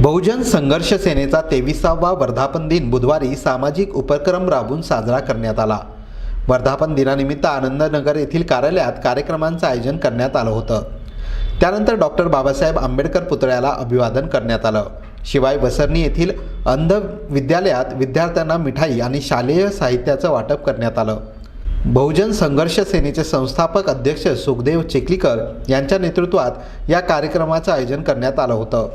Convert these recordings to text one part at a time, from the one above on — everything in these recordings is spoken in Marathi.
बहुजन संघर्ष सेनेचा 23वा वर्धापन दिन बुधवारी सामाजिक उपक्रम राबवून साजरा करण्यात आला। वर्धापन दिनानिमित्त आनंदनगर येथील कार्यालयात कार्यक्रमांचे आयोजन करण्यात आलं होतं। त्यानंतर डॉक्टर बाबासाहेब आंबेडकर पुतळ्याला अभिवादन करण्यात आलं। शिवाय वसरणी येथील अंध विद्यालयात विद्यार्थ्यांना मिठाई आणि शालेय साहित्याचं वाटप करण्यात आलं। बहुजन संघर्ष सेनेचे संस्थापक अध्यक्ष सुखदेव चिखलीकर यांच्या नेतृत्वात या कार्यक्रमाचं आयोजन करण्यात आलं होतं।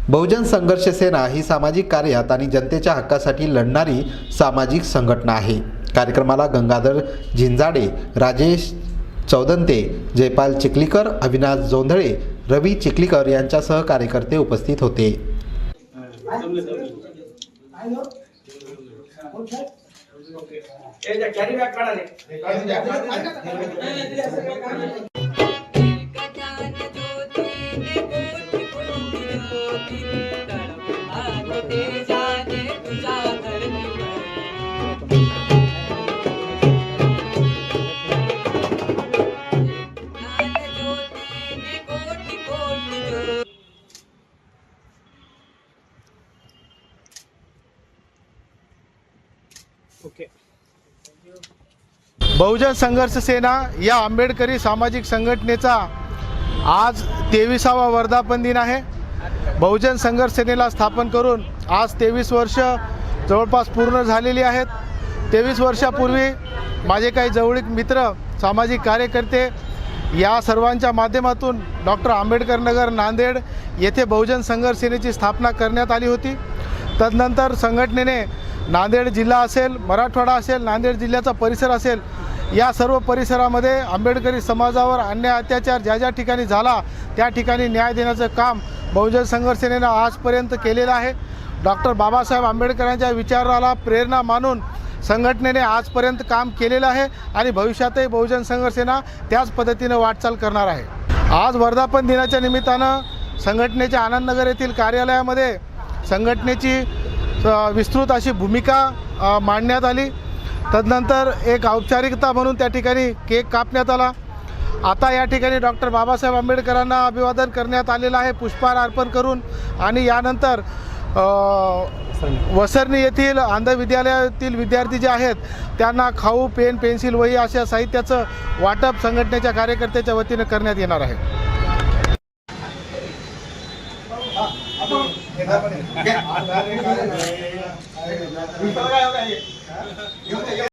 बहुजन संघर्ष सेना ही सामाजिक कार्यात आणि जनतेच्या हक्कासाठी लढणारी सामाजिक संघटना आहे। कार्यक्रमाला गंगाधर झिंजाडे, राजेश चौदंते, जयपाल चिखलीकर, अविनाश जोंधळे, रवी चिखलीकर यांच्यासह कार्यकर्ते उपस्थित होते। बहुजन संघर्ष सेना या आंबेडकरी सामाजिक संघटनेचा आज 23वा वर्धापन दिन आहे। बहुजन संघर्ष सेनेला स्थापन करून आज 23 वर्ष जवळपास पूर्ण झालेली आहेत। 23 वर्षापूर्वी माझे काही जवळीक मित्र, सामाजिक कार्यकर्ते या सर्वांच्या माध्यमातून डॉक्टर आंबेडकर नगर नांदेड येथे बहुजन संघर्ष सेनेची स्थापना करण्यात आली होती। तदनंतर संघटनेने नांदेड जिल्हा असेल, मराठवाडा असेल, नांदेड जिल्ह्याचा परिसर असेल, या सर्व परिसरामध्ये आंबेडकरी समाजावर अन्याय अत्याचार ज्या ज्या ठिकाणी झाला त्या ठिकाणी न्याय देण्याचं काम बहुजन संघर्ष सेनेनं आजपर्यंत केलेलं आहे। डॉक्टर बाबासाहेब आंबेडकरांच्या विचाराला प्रेरणा मानून संघटनेने आजपर्यंत काम केलेलं आहे आणि भविष्यातही बहुजन संघर्ष सेना त्याच पद्धतीनं वाटचाल करणार आहे। आज वर्धापन दिनाच्या निमित्तानं संघटनेच्या आनंदनगर येथील कार्यालयामध्ये संघटनेची विस्तृत अशी भूमिका मांडण्यात आली। तदनंतर एक औपचारिकता म्हणून त्या ठिकाणी केक कापण्यात आला। आता या ठिकाणी डॉक्टर बाबासाहेब आंबेडकरांना अभिवादन करण्यात आलेलं आहे पुष्पहार अर्पण करून। आणि यानंतर वसरणी येथील अंध विद्यालयातील विद्यार्थी जे आहेत त्यांना खाऊ, पेन, पेन्सिल, वही अशा साहित्याचं वाटप संघटनेच्या कार्यकर्त्याच्या वतीने करण्यात येणार आहे।